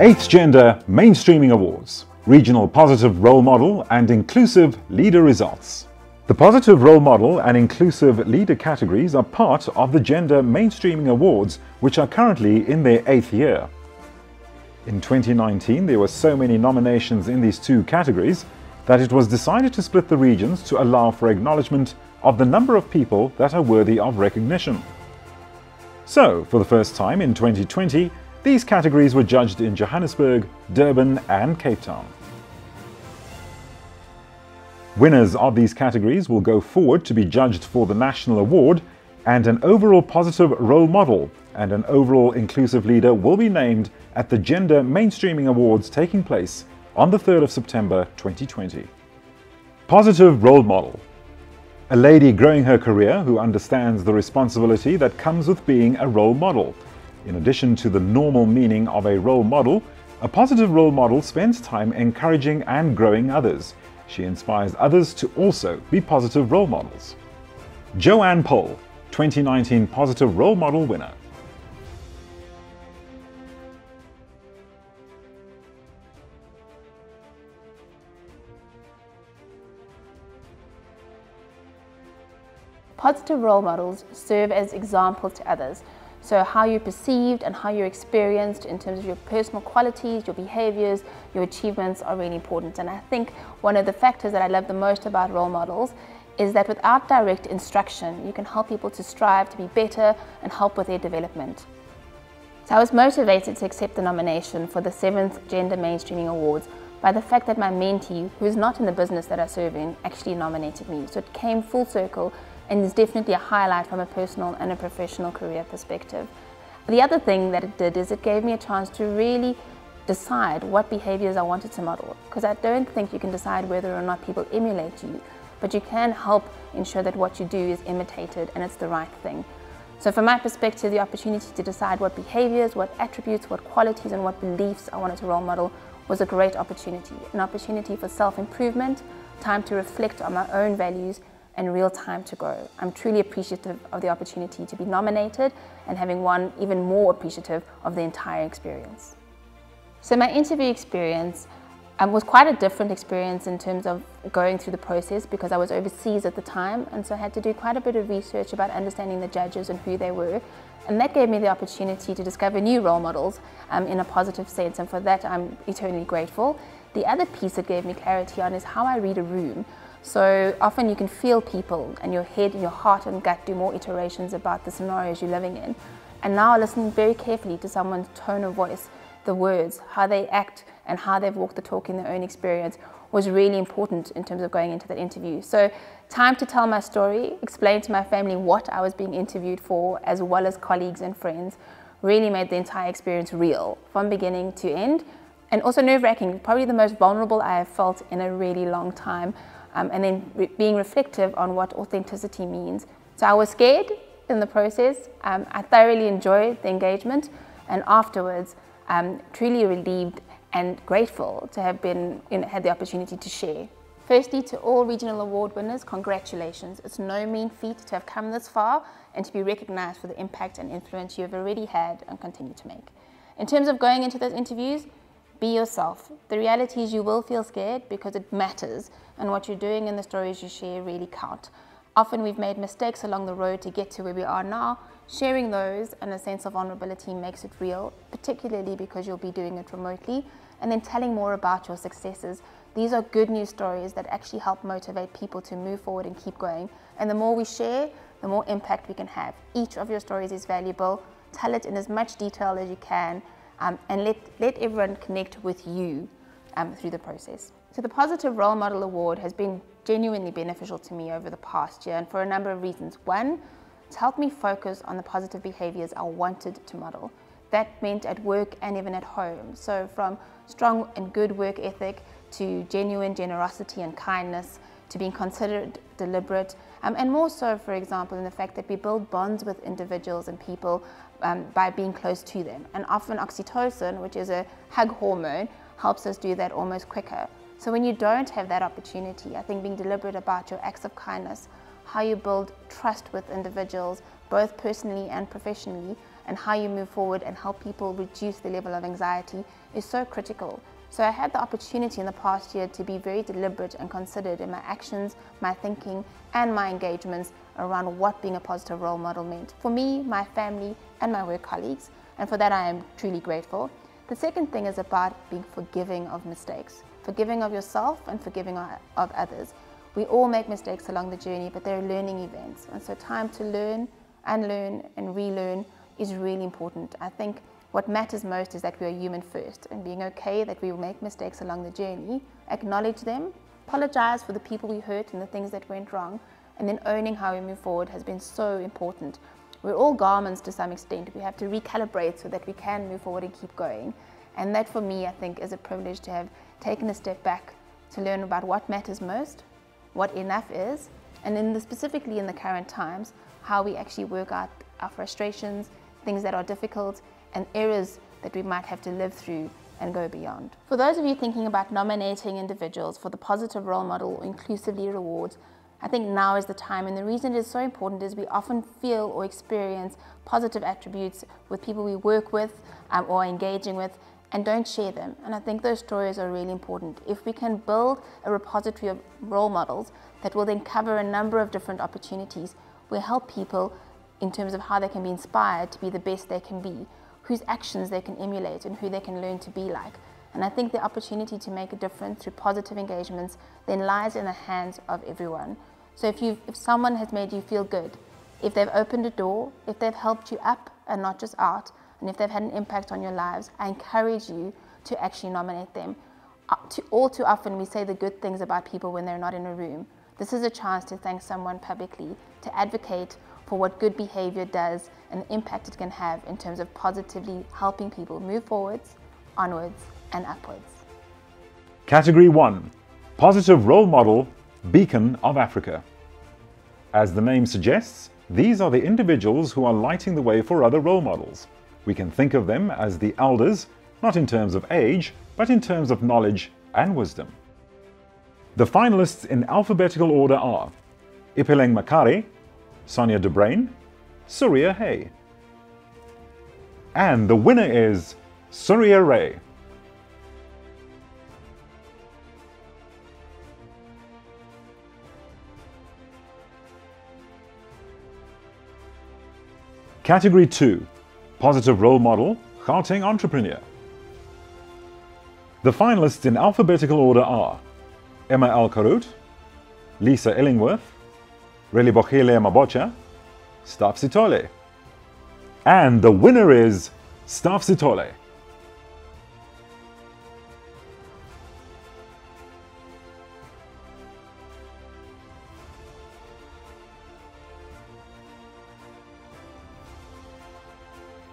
8th Gender Mainstreaming Awards, Regional Positive Role Model and Inclusive Leader results. The Positive Role Model and Inclusive Leader categories are part of the Gender Mainstreaming Awards, which are currently in their 8th year. In 2019, there were so many nominations in these two categories that it was decided to split the regions to allow for acknowledgement of the number of people that are worthy of recognition. So, for the first time in 2020, these categories were judged in Johannesburg, Durban and Cape Town. Winners of these categories will go forward to be judged for the National Award, and an overall positive role model and an overall inclusive leader will be named at the Gender Mainstreaming Awards taking place on the 3rd of September 2020. Positive role model. A lady growing her career who understands the responsibility that comes with being a role model. In addition to the normal meaning of a role model, a positive role model spends time encouraging and growing others. She inspires others to also be positive role models. Joanne Poll, 2019 Positive Role Model winner. Positive role models serve as examples to others. So how you're perceived and how you're experienced in terms of your personal qualities, your behaviors, your achievements are really important. And I think one of the factors that I love the most about role models is that without direct instruction, you can help people to strive to be better and help with their development. So I was motivated to accept the nomination for the 7th Gender Mainstreaming Awards by the fact that my mentee, who is not in the business that I serve in, actually nominated me. So it came full circle and is definitely a highlight from a personal and a professional career perspective. The other thing that it did is it gave me a chance to really decide what behaviors I wanted to model, because I don't think you can decide whether or not people emulate you, but you can help ensure that what you do is imitated and it's the right thing. So from my perspective, the opportunity to decide what behaviors, what attributes, what qualities and what beliefs I wanted to role model was a great opportunity. An opportunity for self-improvement, time to reflect on my own values and real time to grow. I'm truly appreciative of the opportunity to be nominated and having won, even more appreciative of the entire experience. So my interview experience was quite a different experience in terms of going through the process, because I was overseas at the time, and so I had to do quite a bit of research about understanding the judges and who they were, and that gave me the opportunity to discover new role models in a positive sense, and for that I'm eternally grateful. The other piece it gave me clarity on is how I read a room. So often you can feel people, and your head, your heart and gut do more iterations about the scenarios you're living in. And now listening very carefully to someone's tone of voice, the words, how they act and how they've walked the talk in their own experience was really important in terms of going into that interview. So time to tell my story, explain to my family what I was being interviewed for, as well as colleagues and friends, really made the entire experience real from beginning to end, and also nerve-wracking, probably the most vulnerable I have felt in a really long time. And then being reflective on what authenticity means. So I was scared in the process. I thoroughly enjoyed the engagement, and afterwards truly relieved and grateful to have had the opportunity to share. Firstly, to all regional award winners, congratulations. It's no mean feat to have come this far and to be recognized for the impact and influence you have already had and continue to make. In terms of going into those interviews, be yourself. The reality is you will feel scared because it matters, and what you're doing and the stories you share really count. Often we've made mistakes along the road to get to where we are now. Sharing those and a sense of vulnerability makes it real, particularly because you'll be doing it remotely, and then telling more about your successes. These are good news stories that actually help motivate people to move forward and keep going. And the more we share, the more impact we can have. Each of your stories is valuable. Tell it in as much detail as you can. And let everyone connect with you through the process. So the Positive Role Model Award has been genuinely beneficial to me over the past year, and for a number of reasons. One, it's helped me focus on the positive behaviors I wanted to model. That meant at work and even at home. So from strong and good work ethic to genuine generosity and kindness, to being considerate, deliberate, and more so, for example, in the fact that we build bonds with individuals and people by being close to them. And often oxytocin, which is a hug hormone, helps us do that almost quicker. So when you don't have that opportunity, I think being deliberate about your acts of kindness, how you build trust with individuals, both personally and professionally, and how you move forward and help people reduce the level of anxiety is so critical. So I had the opportunity in the past year to be very deliberate and considered in my actions, my thinking, and my engagements around what being a positive role model meant for me, my family, and my work colleagues. And for that, I am truly grateful. The second thing is about being forgiving of mistakes, forgiving of yourself and forgiving of others. We all make mistakes along the journey, but they're learning events. And so time to learn, unlearn, and relearn is really important. I think what matters most is that we are human first, and being okay that we will make mistakes along the journey, acknowledge them, apologize for the people we hurt and the things that went wrong, and then owning how we move forward has been so important. We're all garments to some extent. We have to recalibrate so that we can move forward and keep going. And that for me, I think, is a privilege to have taken a step back to learn about what matters most, what enough is, and specifically in the current times, how we actually work out our frustrations, things that are difficult, and errors that we might have to live through and go beyond. For those of you thinking about nominating individuals for the Positive Role Model or Inclusive Leader Awards, I think now is the time, and the reason it is so important is we often feel or experience positive attributes with people we work with or are engaging with, and don't share them. And I think those stories are really important. If we can build a repository of role models that will then cover a number of different opportunities, we'll help people in terms of how they can be inspired to be the best they can be, whose actions they can emulate and who they can learn to be like. And I think the opportunity to make a difference through positive engagements then lies in the hands of everyone. So if someone has made you feel good, if they've opened a door, if they've helped you up and not just out, and if they've had an impact on your lives, I encourage you to actually nominate them. All too often we say the good things about people when they're not in a room. This is a chance to thank someone publicly, to advocate for what good behavior does and the impact it can have in terms of positively helping people move forwards, onwards, and upwards. Category 1. Positive Role Model, Beacon of Africa. As the name suggests, these are the individuals who are lighting the way for other role models. We can think of them as the elders, not in terms of age, but in terms of knowledge and wisdom. The finalists in alphabetical order are Ipheleng Makare, Sonia de Bruin, Surya Hay. And the winner is Surya Ray. Category 2. Positive Role Model, Gauteng Entrepreneur. The finalists in alphabetical order are Emma Al-Karut, Lisa Illingworth, Relibogile Mabocha, Staff Sitole. And the winner is Staff Sitole.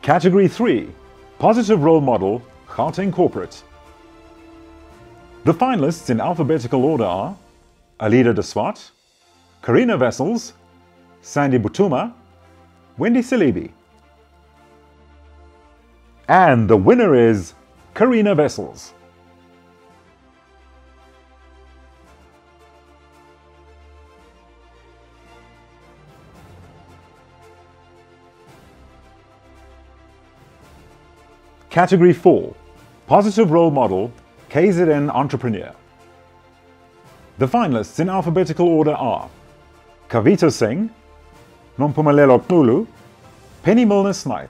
Category 3. Positive Role Model, Gauteng Corporate. The finalists in alphabetical order are Alida de Swart, Karina Wessels, Sandy Butuma, Wendy Salibi. And the winner is Karina Wessels. Category 4. Positive Role Model, KZN Entrepreneur. The finalists in alphabetical order are Kavita Singh, Nompumelelo Kulu, Penny Milner Snipe.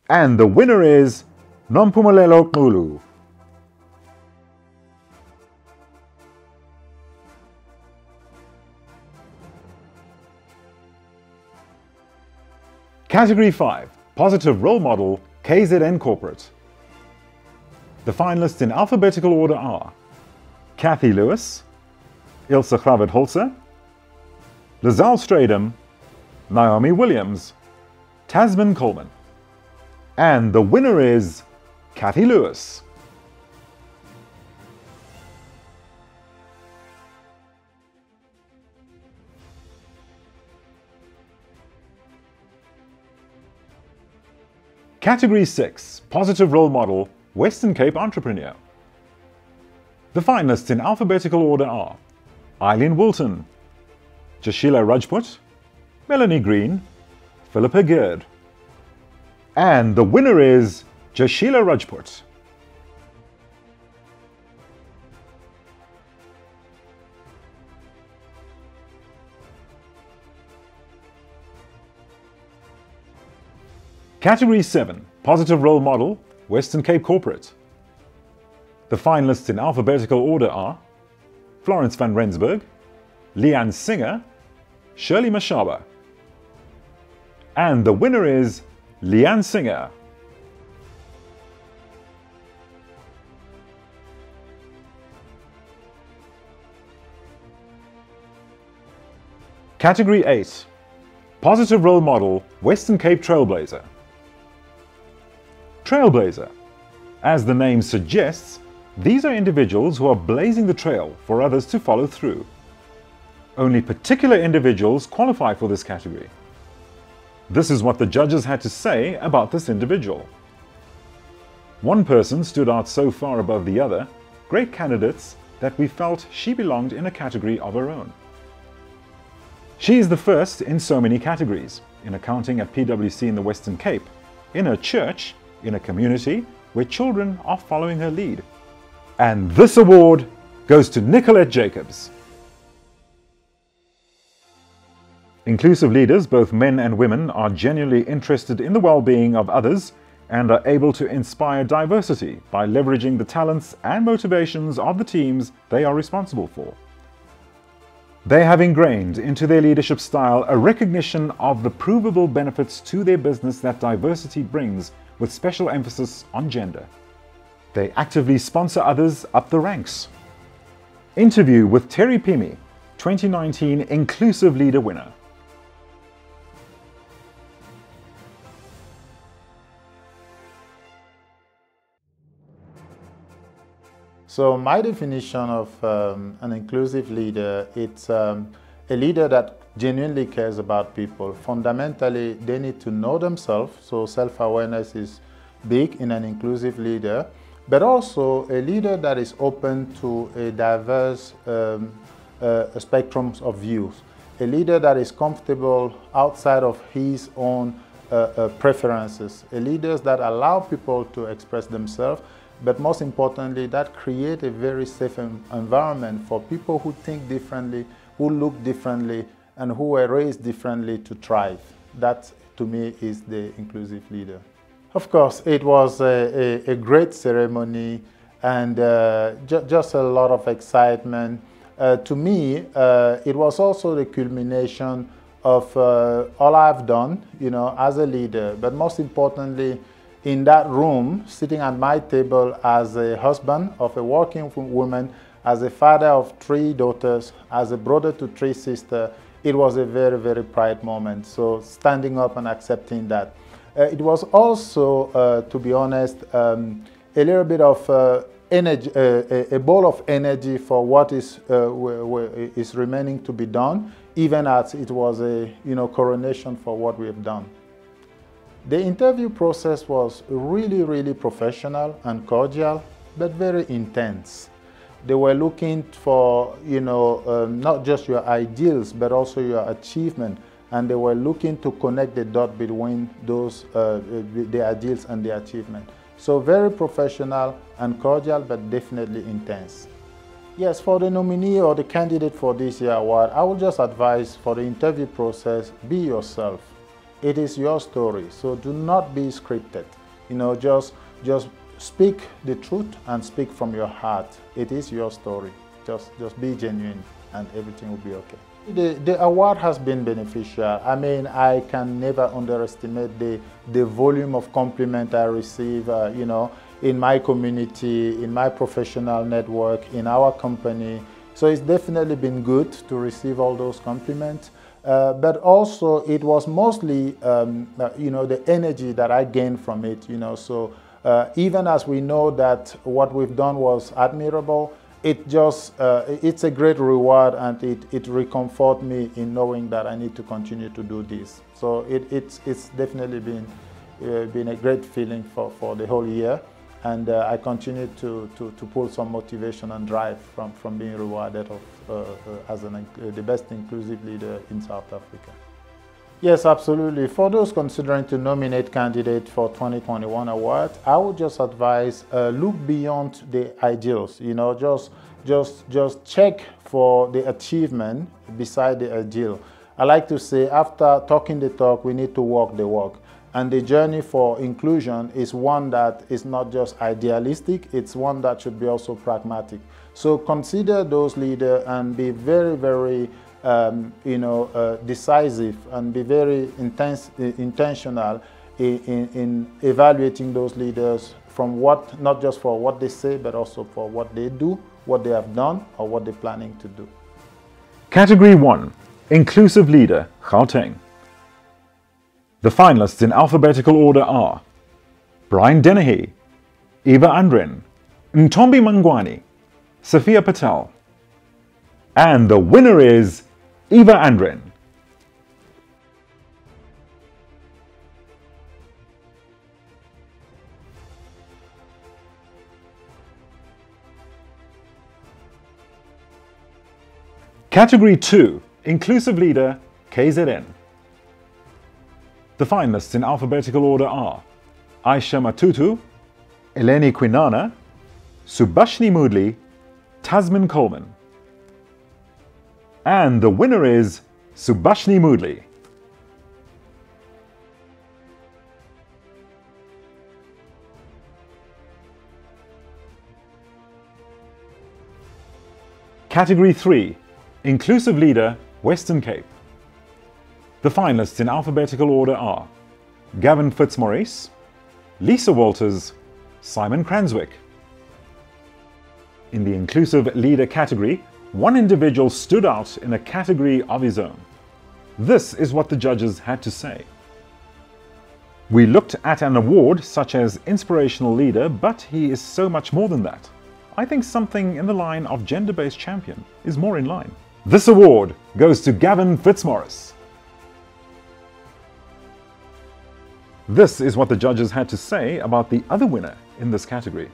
And the winner is Nompumelelo Kulu. Category 5. Positive Role Model, KZN Corporate. The finalists in alphabetical order are Kathy Lewis, Ilse Gravett-Holzer, Lizelle Stradum, Naomi Williams, Tasman Coleman. And the winner is Kathy Lewis. Category 6. Positive Role Model, Western Cape Entrepreneur. The finalists in alphabetical order are Eileen Woolton, Jashila Rajput, Melanie Green, Philippa Gerd. And the winner is Jashila Rajput. Category 7, Positive Role Model, Western Cape Corporate. The finalists in alphabetical order are Florence van Rensburg, Leanne Singer, Shirley Mashaba. And the winner is Leanne Singer. Category 8, Positive Role Model, Western Cape Trailblazer. Trailblazer. As the name suggests, these are individuals who are blazing the trail for others to follow through. Only particular individuals qualify for this category. This is what the judges had to say about this individual. One person stood out so far above the other, great candidates, that we felt she belonged in a category of her own. She is the first in so many categories, in accounting at PwC in the Western Cape, in her church, in a community where children are following her lead. And this award goes to Nicolette Jacobs. Inclusive leaders, both men and women, are genuinely interested in the well-being of others and are able to inspire diversity by leveraging the talents and motivations of the teams they are responsible for. They have ingrained into their leadership style a recognition of the provable benefits to their business that diversity brings, with special emphasis on gender. They actively sponsor others up the ranks. Interview with Terry Pimi, 2019 Inclusive Leader winner. So my definition of an inclusive leader, it's a leader that genuinely cares about people. Fundamentally, they need to know themselves, so self-awareness is big in an inclusive leader, but also a leader that is open to a diverse spectrum of views. A leader that is comfortable outside of his own preferences. A leader that allow people to express themselves, but most importantly, that create a very safe environment for people who think differently, who look differently, and who were raised differently to thrive. That, to me, is the inclusive leader. Of course, it was a great ceremony and just a lot of excitement. To me, it was also the culmination of all I've done, as a leader, but most importantly, in that room, sitting at my table as a husband of a working woman, as a father of 3 daughters, as a brother to 3 sisters, it was a very, very proud moment. So standing up and accepting that. It was also, to be honest, a little bit of energy, a ball of energy for what is remaining to be done, even as it was a coronation for what we have done. The interview process was really, really professional and cordial, but very intense. They were looking for, not just your ideals, but also your achievement. And they were looking to connect the dot between those, the ideals and the achievement. So very professional and cordial, but definitely intense. Yes, for the nominee or the candidate for this year's award, I would just advise for the interview process, be yourself. It is your story, so do not be scripted. Just speak the truth and speak from your heart. It is your story. Just be genuine and everything will be okay. The award has been beneficial. I mean, I can never underestimate the volume of compliment I receive, in my community, in my professional network, in our company. So it's definitely been good to receive all those compliments. But also it was mostly, the energy that I gained from it, So even as we know that what we've done was admirable, it's a great reward and it reconforts me in knowing that I need to continue to do this. So it's definitely been a great feeling for the whole year. And I continue to pull some motivation and drive from being rewarded as the best inclusive leader in South Africa. Yes, absolutely. For those considering to nominate candidates for 2021 award, I would just advise look beyond the ideals. You know, just check for the achievement beside the ideal. I like to say, after talking the talk, we need to walk the walk. And the journey for inclusion is one that is not just idealistic, it's one that should be also pragmatic. So consider those leaders and be very, very decisive and be very intentional in evaluating those leaders from what, not just for what they say, but also for what they do, what they have done, or what they're planning to do. Category 1, Inclusive Leader, Gauteng. The finalists in alphabetical order are Brian Dennehy, Eva Andren, Ntombi Mangwani, Sophia Patel. And the winner is Eva Andren. Category 2, Inclusive Leader, KZN. The finalists in alphabetical order are Aisha Matutu, Eleni Quinana, Subhashni Moodley, Tasmin Coleman. And the winner is Subhashni Moodley. Category 3, Inclusive Leader, Western Cape. The finalists in alphabetical order are Gavin Fitzmaurice, Lisa Walters, Simon Cranswick. In the Inclusive Leader category, one individual stood out in a category of his own. This is what the judges had to say. We looked at an award such as Inspirational Leader, but he is so much more than that. I think something in the line of Gender-Based Champion is more in line. This award goes to Gavin Fitzmaurice. This is what the judges had to say about the other winner in this category.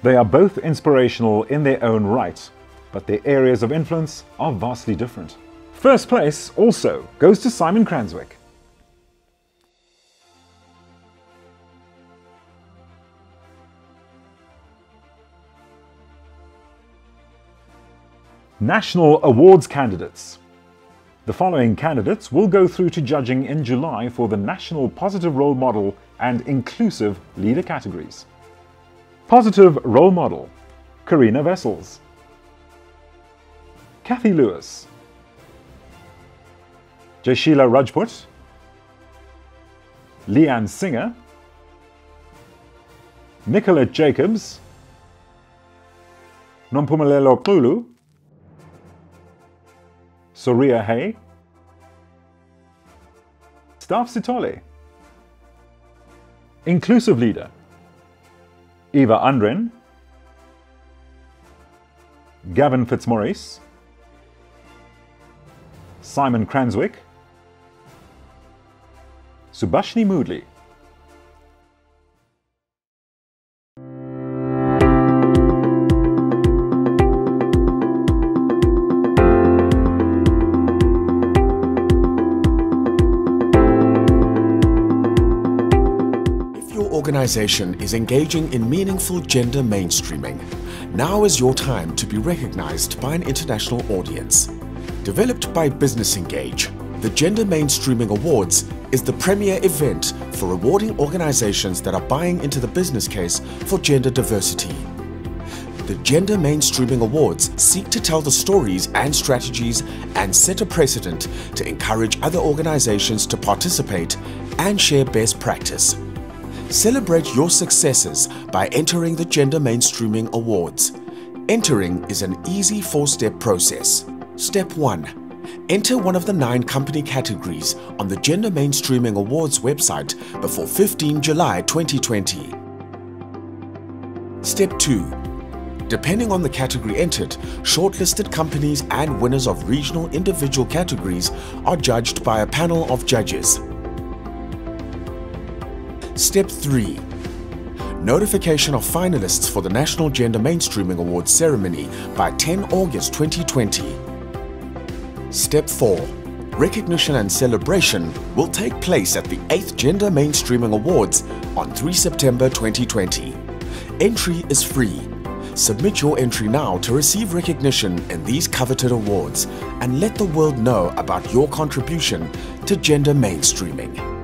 They are both inspirational in their own right, but their areas of influence are vastly different. First place also goes to Simon Cranswick. National Awards candidates. The following candidates will go through to judging in July for the National Positive Role Model and Inclusive Leader categories. Positive Role Model, Karina Vessels, Kathy Lewis, Jaishila Rajput, Leanne Singer, Nicolette Jacobs, Nompumelelo Xulu, Soria Hay, Staff Sitole. Inclusive Leader, Eva Andren, Gavin Fitzmaurice, Simon Cranswick, Subhashni Moodley. Organization is engaging in meaningful gender mainstreaming. Now is your time to be recognized by an international audience. Developed by Business Engage, the Gender Mainstreaming Awards is the premier event for rewarding organizations that are buying into the business case for gender diversity. The Gender Mainstreaming Awards seek to tell the stories and strategies and set a precedent to encourage other organizations to participate and share best practice. Celebrate your successes by entering the Gender Mainstreaming Awards. Entering is an easy 4-step process. Step 1. Enter one of the 9 company categories on the Gender Mainstreaming Awards website before 15 July 2020. Step 2. Depending on the category entered, shortlisted companies and winners of regional individual categories are judged by a panel of judges. Step 3. Notification of finalists for the National Gender Mainstreaming Awards ceremony by 10 August 2020. Step 4. Recognition and celebration will take place at the 8th Gender Mainstreaming Awards on 3 September 2020. Entry is free. Submit your entry now to receive recognition in these coveted awards and let the world know about your contribution to gender mainstreaming.